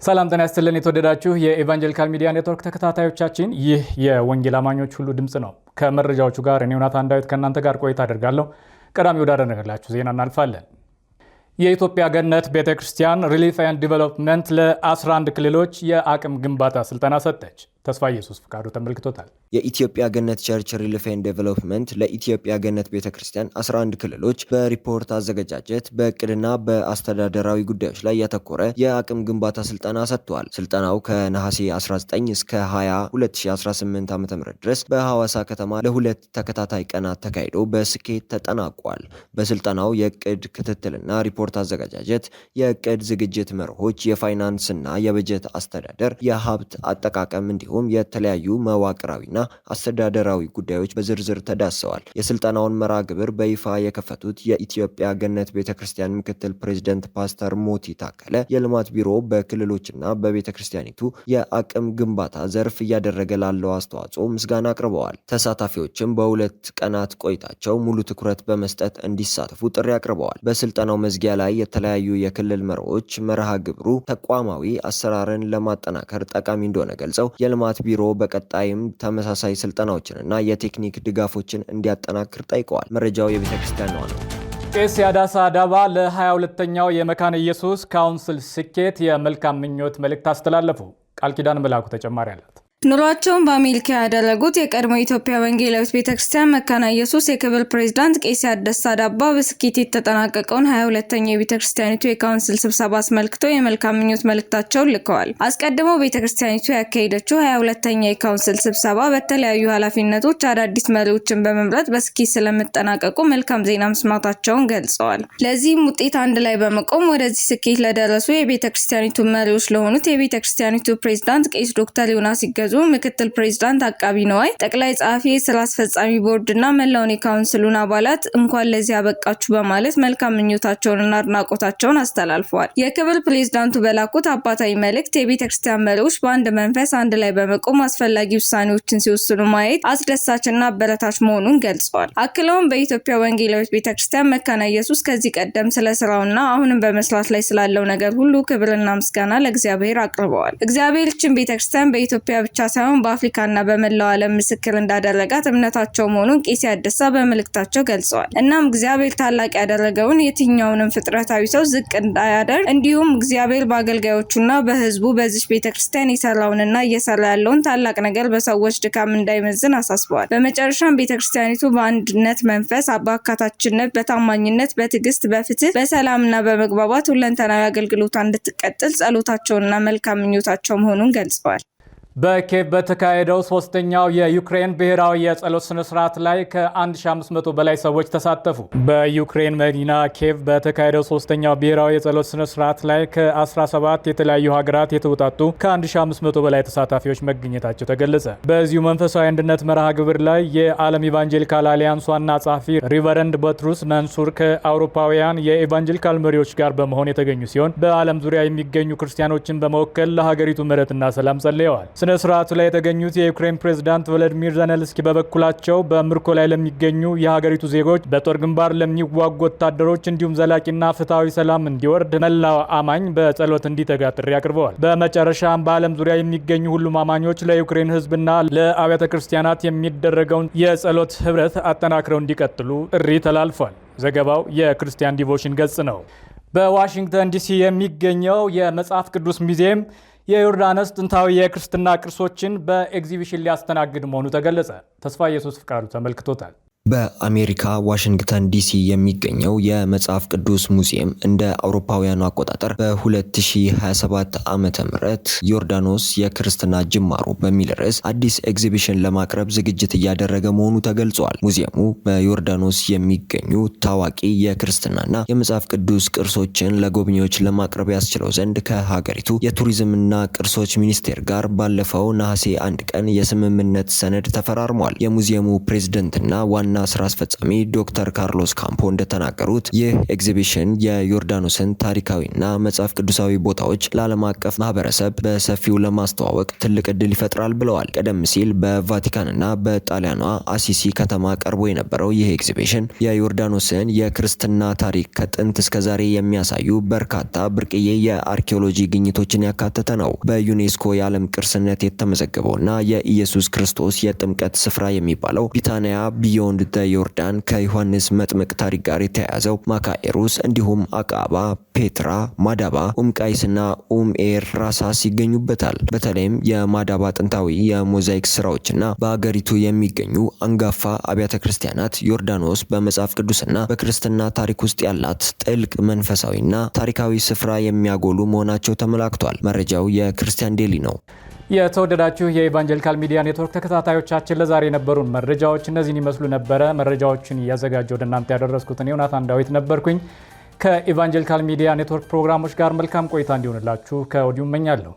ሰላም ጤና ይስጥልን የተወደዳችሁ የኢቫንጀሊካል ሚዲያ ኔትወርክ ተከታታዮቻችን፣ ይህ የወንጌል አማኞች ሁሉ ድምጽ ነው። ከመረጃዎቹ ጋር እኔ ዮናታን ዳዊት ከእናንተ ጋር ቆይታ አደርጋለሁ። ቀዳሚ ወዳደረግላችሁ ዜና እናልፋለን። የኢትዮጵያ ገነት ቤተክርስቲያን ሪሊፍ ኤንድ ዲቨሎፕመንት ለ11 ክልሎች የአቅም ግንባታ ስልጠና ሰጠች። ተስፋ ኢየሱስ ፍቃዱ ተመልክቶታል። የኢትዮጵያ ገነት ቸርች ሪሊፍ ኤንድ ዴቨሎፕመንት ለኢትዮጵያ ገነት ቤተክርስቲያን 11 ክልሎች በሪፖርት አዘገጃጀት በእቅድና በአስተዳደራዊ ጉዳዮች ላይ ያተኮረ የአቅም ግንባታ ስልጠና ሰጥቷል። ስልጠናው ከነሐሴ 19 እስከ 20 2018 ዓ.ም ድረስ በሐዋሳ ከተማ ለሁለት ተከታታይ ቀናት ተካሂዶ በስኬት ተጠናቋል። በስልጠናው የእቅድ ክትትልና ሪፖርት አዘገጃጀት፣ የእቅድ ዝግጅት መርሆች፣ የፋይናንስና የበጀት አስተዳደር፣ የሀብት አጠቃቀም እንዲሁም የተለያዩ መዋቅራዊና አስተዳደራዊ ጉዳዮች በዝርዝር ተዳሰዋል። የስልጠናውን መርሃ ግብር በይፋ የከፈቱት የኢትዮጵያ ገነት ቤተክርስቲያን ምክትል ፕሬዝዳንት ፓስተር ሞቲ ታከለ የልማት ቢሮ በክልሎችና በቤተክርስቲያኒቱ የአቅም ግንባታ ዘርፍ እያደረገ ላለው አስተዋጽኦ ምስጋና አቅርበዋል። ተሳታፊዎችም በሁለት ቀናት ቆይታቸው ሙሉ ትኩረት በመስጠት እንዲሳተፉ ጥሪ አቅርበዋል። በስልጠናው መዝጊያ ላይ የተለያዩ የክልል መሪዎች መርሃ ግብሩ ተቋማዊ አሰራርን ለማጠናከር ጠቃሚ እንደሆነ ገልጸው የልማት ቢሮ በቀጣይም ተመሳሳይ ስልጠናዎችንና የቴክኒክ ድጋፎችን እንዲያጠናክር ጠይቀዋል። መረጃው የቤተክርስቲያን ነው። ቄስ ያዳሳ ዳባ ለ22ኛው የመካነ ኢየሱስ ካውንስል ስኬት የመልካም ምኞት መልእክት አስተላለፉ። ቃል ኪዳን መላኩ ተጨማሪ አላት። ኑሯቸውን በአሜሪካ ያደረጉት የቀድሞ ኢትዮጵያ ወንጌላዊት ቤተክርስቲያን መካነ ኢየሱስ የክብር ፕሬዝዳንት ቄስ ያዳሳ ዳባ በስኬት የተጠናቀቀውን 22ኛው የቤተክርስቲያኒቱ የካውንስል ስብሰባ አስመልክተው የመልካም ምኞት መልእክታቸውን ልከዋል። አስቀድሞ ቤተክርስቲያኒቱ ያካሄደችው 22ኛው የካውንስል ስብሰባ በተለያዩ ኃላፊነቶች አዳዲስ መሪዎችን በመምረጥ በስኬት ስለመጠናቀቁ መልካም ዜና መስማታቸውን ገልጸዋል። ለዚህም ውጤት አንድ ላይ በመቆም ወደዚህ ስኬት ለደረሱ የቤተክርስቲያኒቱ መሪዎች ለሆኑት የቤተክርስቲያኒቱ ፕሬዝዳንት ቄስ ዶክተር ዮናስ ይገዙ፣ ምክትል ፕሬዝዳንት አቃቢ ነዋይ፣ ጠቅላይ ጸሐፊ፣ የሥራ አስፈጻሚ ቦርድና መላውን የካውንስሉን አባላት እንኳን ለዚህ ያበቃችሁ በማለት መልካም ምኞታቸውንና አድናቆታቸውን አስተላልፈዋል። የክብር ፕሬዝዳንቱ በላኩት አባታዊ መልእክት የቤተክርስቲያን መሪዎች በአንድ መንፈስ አንድ ላይ በመቆም አስፈላጊ ውሳኔዎችን ሲወስኑ ማየት አስደሳችና አበረታች መሆኑን ገልጸዋል። አክለውም በኢትዮጵያ ወንጌላዊት ቤተክርስቲያን መካነ ኢየሱስ ከዚህ ቀደም ስለ ስራውና አሁንም በመስራት ላይ ስላለው ነገር ሁሉ ክብርና ምስጋና ለእግዚአብሔር አቅርበዋል። እግዚአብሔር ይህችን ቤተክርስቲያን በኢትዮጵያ ብቻ ሳይሆን በአፍሪካና በመላው ዓለም ምስክር እንዳደረጋት እምነታቸው መሆኑን ቄስ ያዳሳ በመልእክታቸው ገልጸዋል። እናም እግዚአብሔር ታላቅ ያደረገውን የትኛውንም ፍጥረታዊ ሰው ዝቅ እንዳያደርግ እንዲሁም እግዚአብሔር በአገልጋዮቹና በሕዝቡ በዚህ ቤተክርስቲያን የሰራውንና እየሰራ ያለውን ታላቅ ነገር በሰዎች ድካም እንዳይመዝን አሳስበዋል። በመጨረሻም ቤተክርስቲያኒቱ በአንድነት መንፈስ፣ በአካታችነት፣ በታማኝነት፣ በትዕግስት፣ በፍትህ፣ በሰላምና በመግባባት ሁለንተናዊ አገልግሎቷ እንድትቀጥል ጸሎታቸውንና መልካም ምኞታቸው መሆኑን ገልጸዋል። በኬቭ በተካሄደው ሶስተኛው የዩክሬን ብሔራዊ የጸሎት ስነ ስርዓት ላይ ከ1500 በላይ ሰዎች ተሳተፉ። በዩክሬን መዲና ኬቭ በተካሄደው ሶስተኛው ብሔራዊ የጸሎት ስነ ስርዓት ላይ ከ17 የተለያዩ ሀገራት የተውጣጡ ከ1500 በላይ ተሳታፊዎች መገኘታቸው ተገለጸ። በዚሁ መንፈሳዊ አንድነት መርሃ ግብር ላይ የዓለም ኢቫንጀሊካል አሊያንስ ዋና ጸሐፊ ሪቨረንድ ቦትሩስ መንሱር ከአውሮፓውያን የኢቫንጀሊካል መሪዎች ጋር በመሆን የተገኙ ሲሆን በዓለም ዙሪያ የሚገኙ ክርስቲያኖችን በመወከል ለሀገሪቱ ምሕረትና ሰላም ጸልየዋል። ስነ ስርዓቱ ላይ የተገኙት የዩክሬን ፕሬዝዳንት ቮሎዲሚር ዜሌንስኪ በበኩላቸው በምርኮ ላይ ለሚገኙ የሀገሪቱ ዜጎች፣ በጦር ግንባር ለሚዋጉ ወታደሮች እንዲሁም ዘላቂና ፍትሐዊ ሰላም እንዲወርድ መላው አማኝ በጸሎት እንዲተጋ ጥሪ አቅርበዋል። በመጨረሻም በዓለም ዙሪያ የሚገኙ ሁሉም አማኞች ለዩክሬን ሕዝብና ለአብያተ ክርስቲያናት የሚደረገውን የጸሎት ህብረት አጠናክረው እንዲቀጥሉ ጥሪ ተላልፏል። ዘገባው የክርስቲያን ዲቮሽን ገጽ ነው። በዋሽንግተን ዲሲ የሚገኘው የመጽሐፍ ቅዱስ ሙዚየም የዮርዳኖስ ጥንታዊ የክርስትና ቅርሶችን በኤግዚቢሽን ሊያስተናግድ መሆኑ ተገለጸ። ተስፋ ኢየሱስ ፍቃዱ ተመልክቶታል። በአሜሪካ ዋሽንግተን ዲሲ የሚገኘው የመጽሐፍ ቅዱስ ሙዚየም እንደ አውሮፓውያኑ አቆጣጠር በ2027 ዓመተ ምህረት ዮርዳኖስ የክርስትና ጅማሮ በሚል ርዕስ አዲስ ኤግዚቢሽን ለማቅረብ ዝግጅት እያደረገ መሆኑ ተገልጿል። ሙዚየሙ በዮርዳኖስ የሚገኙ ታዋቂ የክርስትናና የመጽሐፍ ቅዱስ ቅርሶችን ለጎብኚዎች ለማቅረብ ያስችለው ዘንድ ከሀገሪቱ የቱሪዝምና ቅርሶች ሚኒስቴር ጋር ባለፈው ነሐሴ 1 ቀን የስምምነት ሰነድ ተፈራርሟል። የሙዚየሙ ፕሬዝዳንትና ዋና ዋና ስራ አስፈጻሚ ዶክተር ካርሎስ ካምፖ እንደተናገሩት ይህ ኤግዚቢሽን የዮርዳኖስን ታሪካዊና መጽሐፍ ቅዱሳዊ ቦታዎች ለዓለም አቀፍ ማህበረሰብ በሰፊው ለማስተዋወቅ ትልቅ እድል ይፈጥራል ብለዋል። ቀደም ሲል በቫቲካንና በጣሊያኗ አሲሲ ከተማ ቀርቦ የነበረው ይህ ኤግዚቢሽን የዮርዳኖስን የክርስትና ታሪክ ከጥንት እስከ ዛሬ የሚያሳዩ በርካታ ብርቅዬ የአርኪኦሎጂ ግኝቶችን ያካተተ ነው። በዩኔስኮ የዓለም ቅርስነት የተመዘገበውና የኢየሱስ ክርስቶስ የጥምቀት ስፍራ የሚባለው ቢታንያ ቢዮንድ ዘ ዮርዳን ከዮሐንስ መጥምቅ ታሪክ ጋር የተያያዘው ማካኤሩስ እንዲሁም አቃባ፣ ፔትራ፣ ማዳባ፣ ኡምቃይስና ኡምኤር ራሳስ ይገኙበታል። በተለይም የማዳባ ጥንታዊ የሞዛይክ ስራዎችና በአገሪቱ የሚገኙ አንጋፋ አብያተ ክርስቲያናት ዮርዳኖስ በመጽሐፍ ቅዱስና በክርስትና ታሪክ ውስጥ ያላት ጥልቅ መንፈሳዊና ታሪካዊ ስፍራ የሚያጎሉ መሆናቸው ተመላክቷል። መረጃው የክርስቲያን ዴሊ ነው። የተወደዳችሁ የኢቫንጀሊካል ሚዲያ ኔትወርክ ተከታታዮቻችን ለዛሬ የነበሩን መረጃዎች እነዚህን ይመስሉ ነበረ። መረጃዎችን እያዘጋጀሁ ወደ እናንተ ያደረስኩት እኔ ዮናታን ዳዊት ነበርኩኝ። ከኢቫንጀሊካል ሚዲያ ኔትወርክ ፕሮግራሞች ጋር መልካም ቆይታ እንዲሆንላችሁ ከወዲሁ እመኛለሁ።